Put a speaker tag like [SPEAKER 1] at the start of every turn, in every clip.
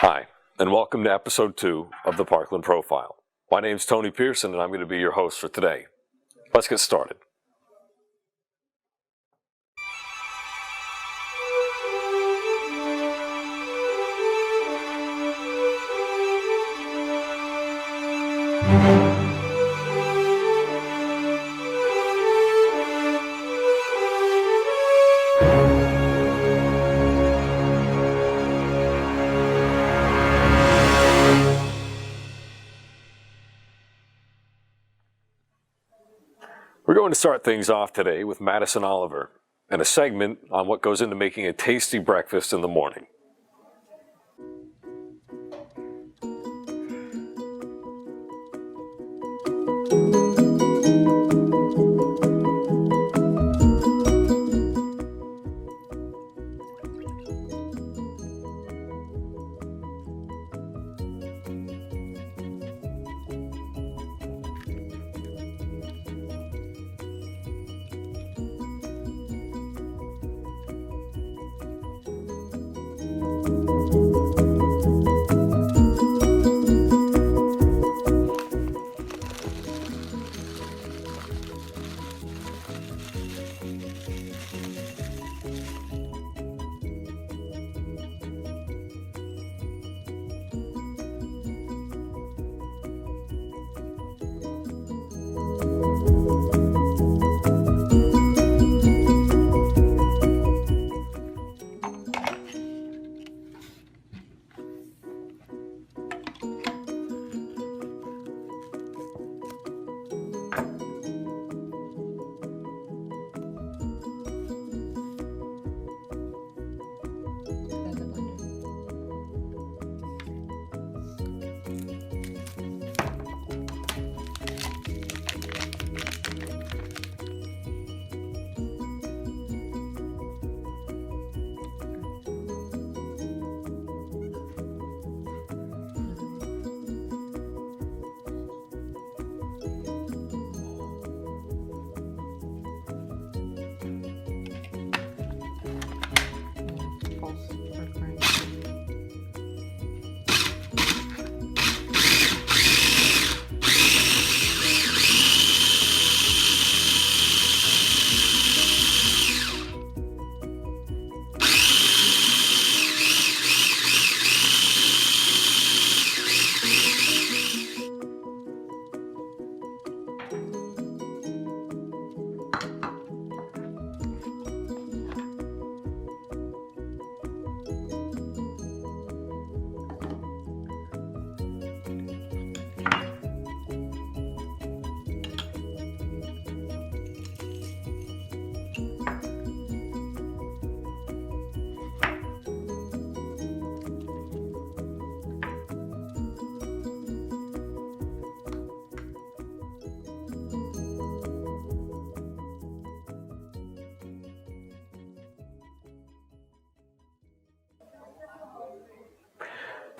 [SPEAKER 1] Hi, and welcome to episode 2 of the Parkland Profile. My name's Tony Pearson, and I'm going to be your host for today. Let's get started. We're going to start things off today with Madison Oliver and a segment on what goes into making a tasty breakfast in the morning.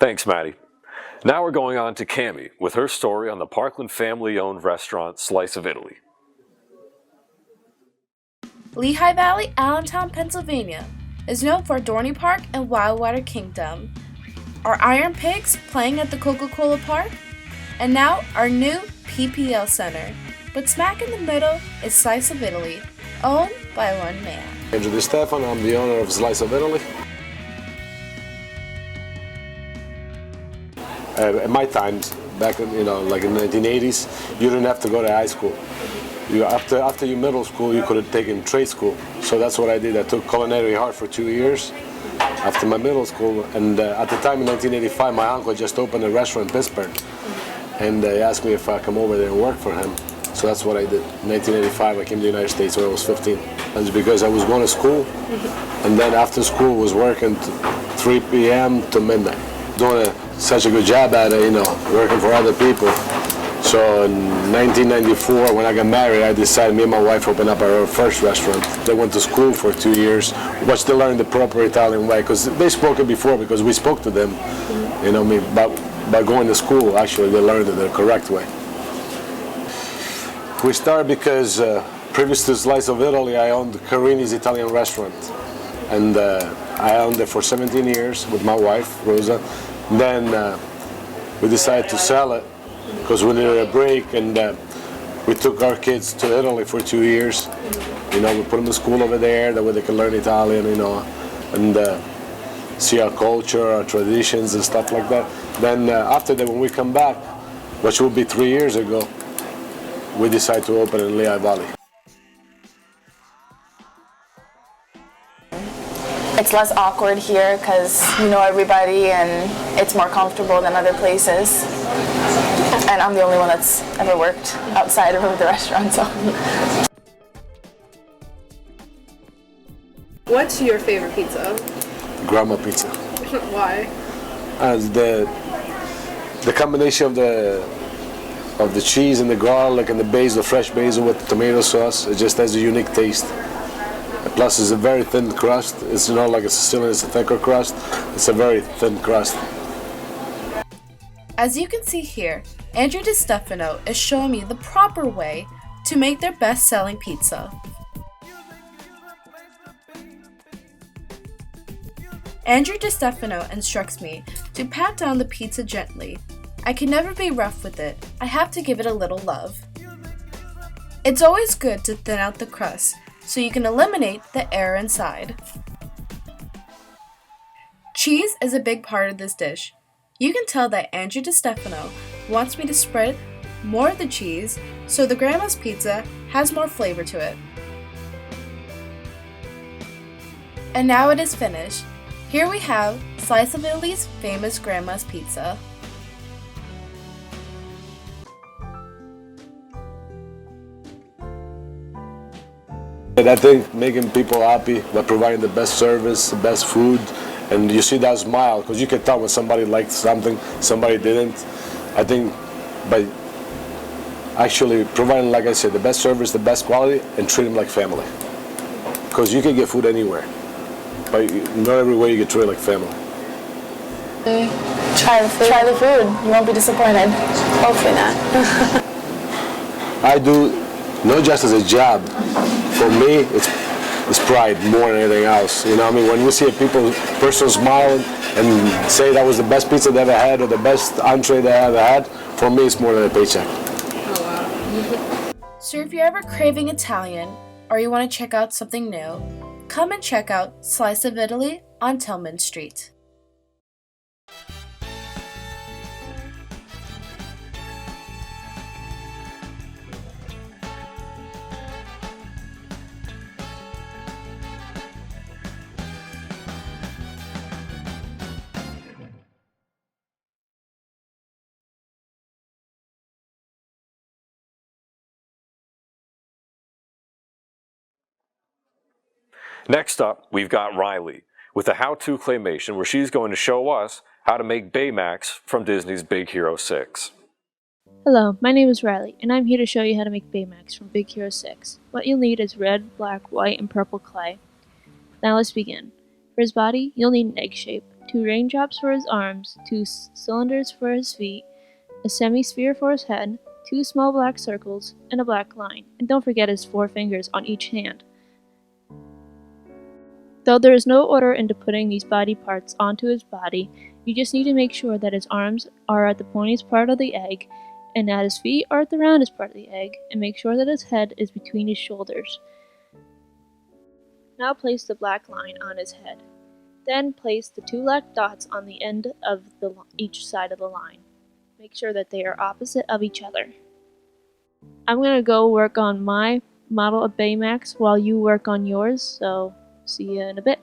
[SPEAKER 1] Thanks, Maddie. Now we're going on to Cammie with her story on the Parkland family-owned restaurant Slice of Italy.
[SPEAKER 2] Lehigh Valley, Allentown, Pennsylvania is known for Dorney Park and Wildwater Kingdom, our Iron Pigs playing at the Coca-Cola Park, and now our new PPL Center. But smack in the middle is Slice of Italy, owned by one man.
[SPEAKER 3] Andrew DeStefano, I'm the owner of Slice of Italy. At my times, back in, like in the 1980s, you didn't have to go to high school. After your middle school, you could have taken trade school. So that's what I did. I took culinary art for 2 years after my middle school. And at the time in 1985, my uncle just opened a restaurant in Pittsburgh. And he asked me if I come over there and work for him. So that's what I did. In 1985, I came to the United States when I was 15. And because I was going to school, and then after school was working 3 p.m. to midnight. Doing such a good job at it, working for other people. So in 1994, when I got married, I decided me and my wife opened up our first restaurant. They went to school for 2 years, but still learned the proper Italian way, because they spoke it before, because we spoke to them, by going to school, actually, they learned it the correct way. We started because previous to Slice of Italy, I owned Carini's Italian restaurant. And I owned it for 17 years with my wife, Rosa. Then we decided to sell it because we needed a break, and we took our kids to Italy for 2 years. You know, we put them in school over there, that way they can learn Italian, you know, and see our culture, our traditions, and stuff like that. Then after that, when we come back, which will be 3 years ago, we decided to open in Lehigh Valley.
[SPEAKER 4] It's less awkward here because you know everybody and it's more comfortable than other places. And I'm the only one that's ever worked outside of the restaurant, so.
[SPEAKER 5] What's your favorite pizza?
[SPEAKER 3] Grandma pizza.
[SPEAKER 5] Why?
[SPEAKER 3] The combination of the cheese and the garlic and the basil, the fresh basil with the tomato sauce, it just has a unique taste. Plus, it's a very thin crust. It's not like a Sicilian, it's a thicker crust. It's a very thin crust.
[SPEAKER 2] As you can see here, Andrew DiStefano is showing me the proper way to make their best-selling pizza. Andrew DiStefano instructs me to pat down the pizza gently. I can never be rough with it. I have to give it a little love. It's always good to thin out the crust so you can eliminate the air inside. Cheese is a big part of this dish. You can tell that Andrew DiStefano wants me to spread more of the cheese so the grandma's pizza has more flavor to it. And now it is finished. Here we have Slice of Italy's famous grandma's pizza.
[SPEAKER 3] And I think making people happy by providing the best service, the best food, and you see that smile, because you can tell when somebody liked something, somebody didn't. I think by actually providing, like I said, the best service, the best quality, and treat them like family. Because you can get food anywhere, but not everywhere you get treated like family.
[SPEAKER 4] Try the food. You won't be disappointed. Hopefully not.
[SPEAKER 3] I do not just as a job. For me, it's pride more than anything else. You know what I mean? When you see a person smile and say that was the best pizza they ever had or the best entree they ever had, for me it's more than a paycheck.
[SPEAKER 5] Oh, wow.
[SPEAKER 2] So if you're ever craving Italian or you want to check out something new, come and check out Slice of Italy on Tillman Street.
[SPEAKER 1] Next up, we've got Riley with a how-to claymation where she's going to show us how to make Baymax from Disney's Big Hero 6.
[SPEAKER 6] Hello, my name is Riley, and I'm here to show you how to make Baymax from Big Hero 6. What you'll need is red, black, white, and purple clay. Now let's begin. For his body, you'll need an egg shape, 2 raindrops for his arms, 2 cylinders for his feet, a semi-sphere for his head, 2 small black circles, and a black line. And don't forget his 4 fingers on each hand. Though there is no order into putting these body parts onto his body, you just need to make sure that his arms are at the pointiest part of the egg, and that his feet are at the roundest part of the egg, and make sure that his head is between his shoulders. Now place the black line on his head. Then place the 2 black dots on the end of each side of the line. Make sure that they are opposite of each other. I'm going to go work on my model of Baymax while you work on yours, so see you in a bit.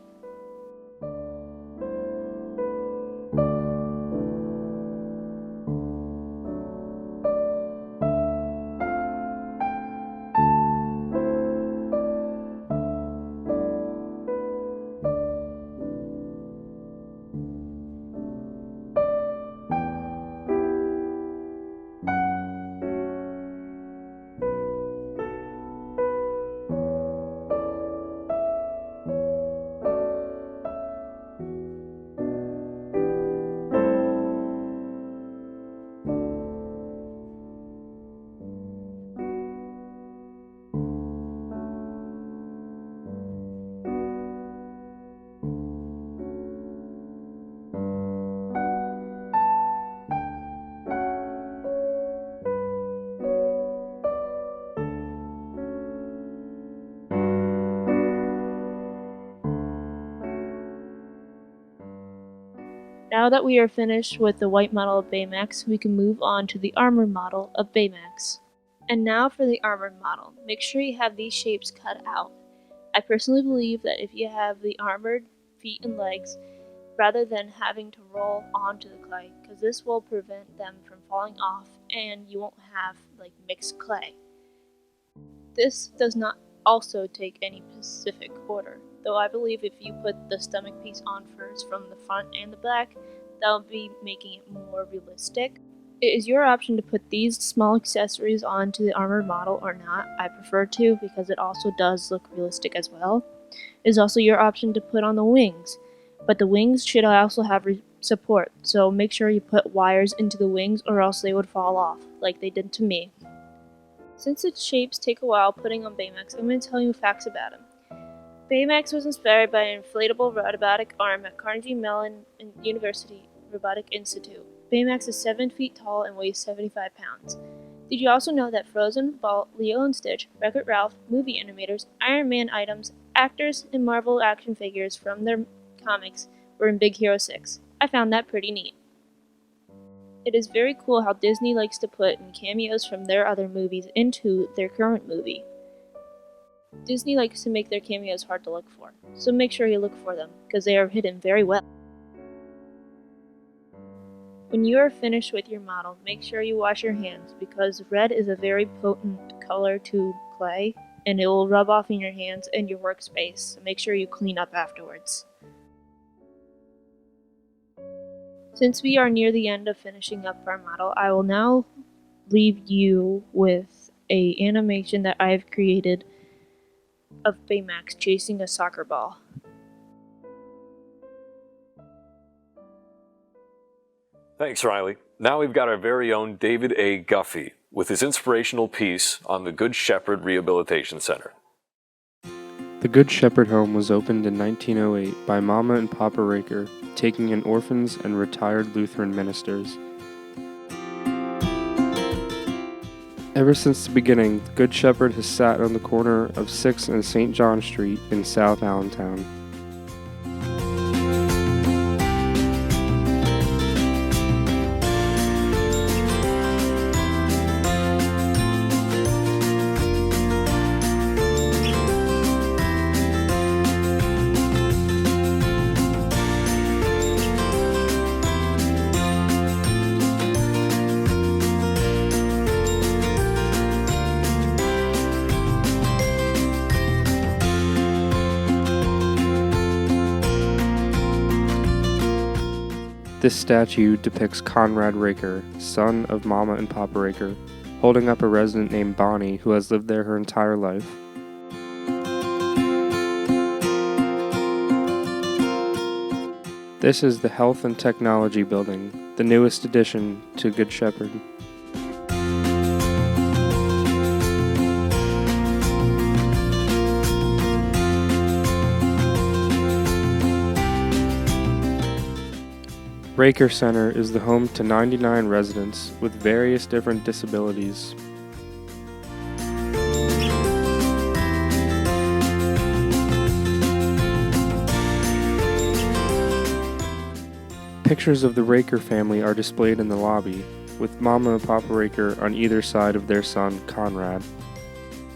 [SPEAKER 6] Now that we are finished with the white model of Baymax, we can move on to the armored model of Baymax. And now for the armored model. Make sure you have these shapes cut out. I personally believe that if you have the armored feet and legs, rather than having to roll onto the clay, because this will prevent them from falling off and you won't have like mixed clay. This does not also take any specific order, though I believe if you put the stomach piece on first from the front and the back, that will be making it more realistic. It is your option to put these small accessories onto the armored model or not. I prefer to because it also does look realistic as well. It is also your option to put on the wings, but the wings should also have support, so make sure you put wires into the wings or else they would fall off, like they did to me. Since its shapes take a while putting on Baymax, I'm going to tell you facts about him. Baymax was inspired by an inflatable robotic arm at Carnegie Mellon University Robotic Institute. Baymax is 7 feet tall and weighs 75 pounds. Did you also know that Frozen, Vault, Leo and Stitch, Wreck-It Ralph, movie animators, Iron Man items, actors, and Marvel action figures from their comics were in Big Hero 6? I found that pretty neat. It is very cool how Disney likes to put in cameos from their other movies into their current movie. Disney likes to make their cameos hard to look for, so make sure you look for them, because they are hidden very well. When you are finished with your model, make sure you wash your hands, because red is a very potent color to clay, and it will rub off in your hands and your workspace, so make sure you clean up afterwards. Since we are near the end of finishing up our model, I will now leave you with an animation that I have created of Baymax chasing a soccer ball.
[SPEAKER 1] Thanks, Riley. Now we've got our very own David A. Guffey with his inspirational piece on the Good Shepherd Rehabilitation Center.
[SPEAKER 7] The Good Shepherd Home was opened in 1908 by Mama and Papa Raker, taking in orphans and retired Lutheran ministers. Ever since the beginning, Good Shepherd has sat on the corner of 6th and St. John Street in South Allentown. This statue depicts Conrad Raker, son of Mama and Papa Raker, holding up a resident named Bonnie who has lived there her entire life. This is the Health and Technology Building, the newest addition to Good Shepherd. Raker Center is the home to 99 residents with various different disabilities. Pictures of the Raker family are displayed in the lobby, with Mama and Papa Raker on either side of their son, Conrad.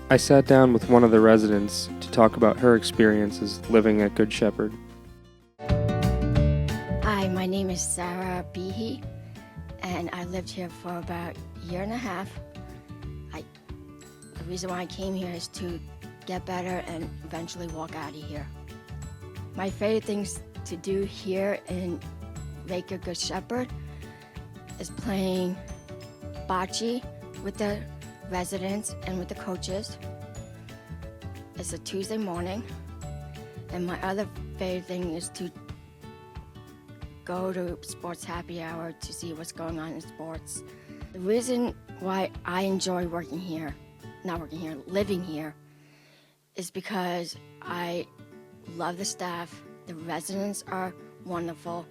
[SPEAKER 7] I sat down with one of the residents to talk about her experiences living at Good Shepherd.
[SPEAKER 8] Hi, my name is Sarah Behe, and I lived here for about a year and a half. The reason why I came here is to get better and eventually walk out of here. My favorite things to do here in Raker Good Shepherd is playing bocce with the residents and with the coaches. It's a Tuesday morning, and my other favorite thing is to go to sports happy hour to see what's going on in sports. The reason why I enjoy living here is because I love the staff. The residents are wonderful.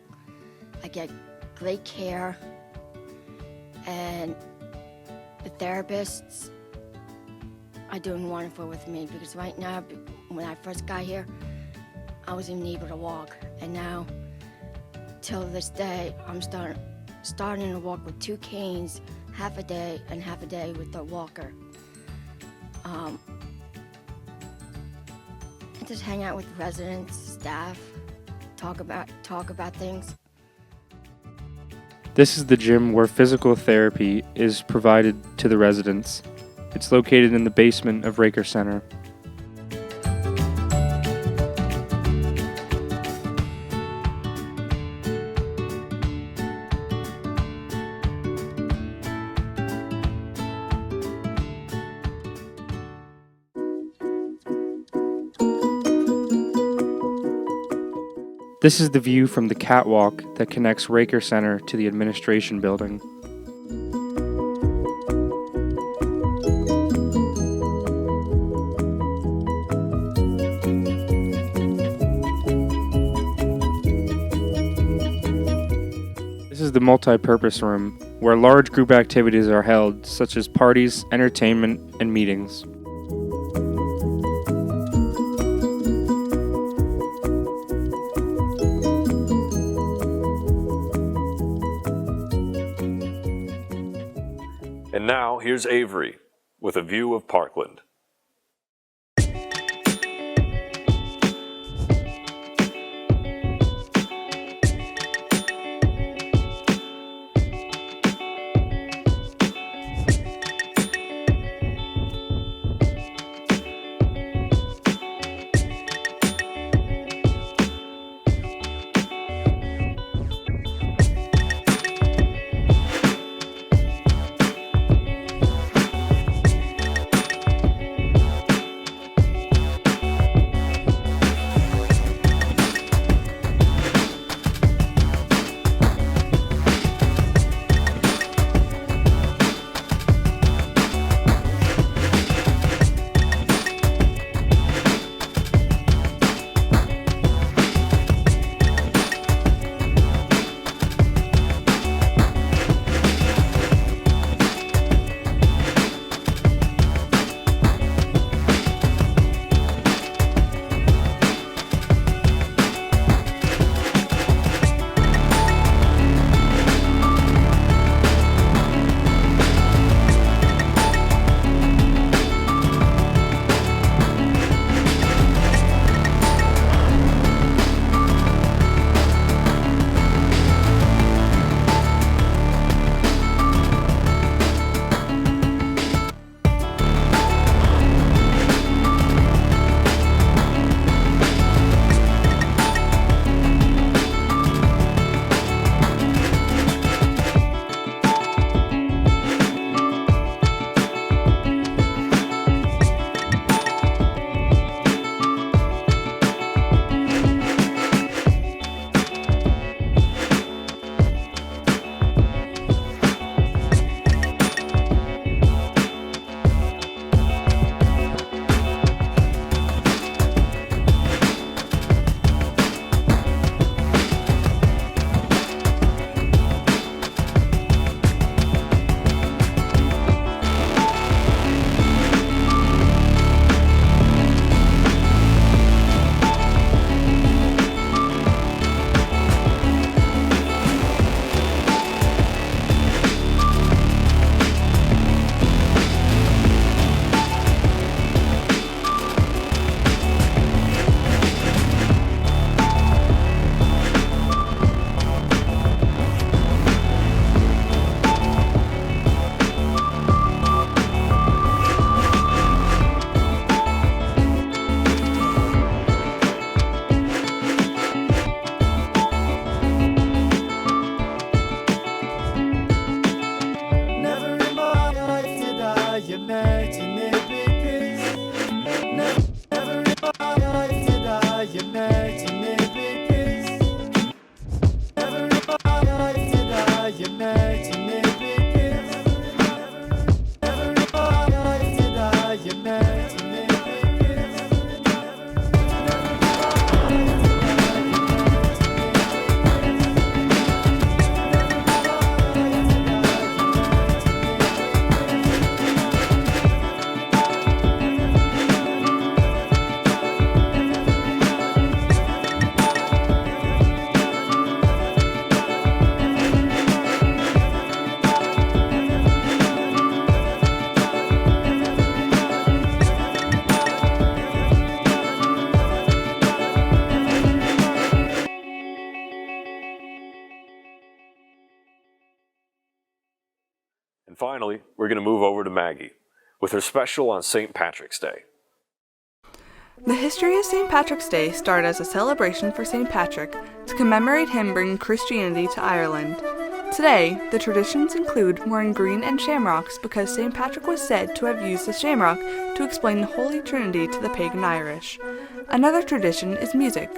[SPEAKER 8] I get great care, and the therapists are doing wonderful with me, because right now, when I first got here, I wasn't even able to walk, and now till this day, I'm starting to walk with 2 canes, half a day and half a day with a walker. And just hang out with residents, staff, talk about things.
[SPEAKER 7] This is the gym where physical therapy is provided to the residents. It's located in the basement of Raker Center. This is the view from the catwalk that connects Raker Center to the administration building. This is the MultiPurpose Room, where large group activities are held, such as parties, entertainment, and meetings.
[SPEAKER 1] And now, here's Avery with a view of Parkland. finally, we're going to move over to Maggie with her special on St. Patrick's Day.
[SPEAKER 9] The history of St. Patrick's Day started as a celebration for St. Patrick to commemorate him bringing Christianity to Ireland. Today, the traditions include wearing green and shamrocks because St. Patrick was said to have used the shamrock to explain the Holy Trinity to the pagan Irish. Another tradition is music,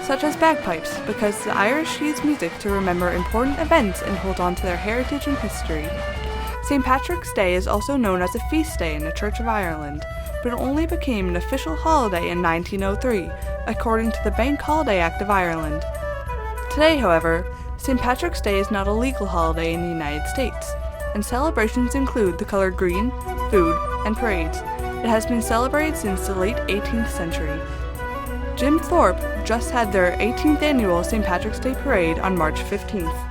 [SPEAKER 9] such as bagpipes, because the Irish use music to remember important events and hold on to their heritage and history. St. Patrick's Day is also known as a feast day in the Church of Ireland, but it only became an official holiday in 1903, according to the Bank Holiday Act of Ireland. Today, however, St. Patrick's Day is not a legal holiday in the United States, and celebrations include the color green, food, and parades. It has been celebrated since the late 18th century. Jim Thorpe just had their 18th annual St. Patrick's Day parade on March 15th.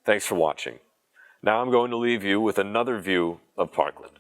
[SPEAKER 1] Thanks for watching. Now I'm going to leave you with another view of Parkland.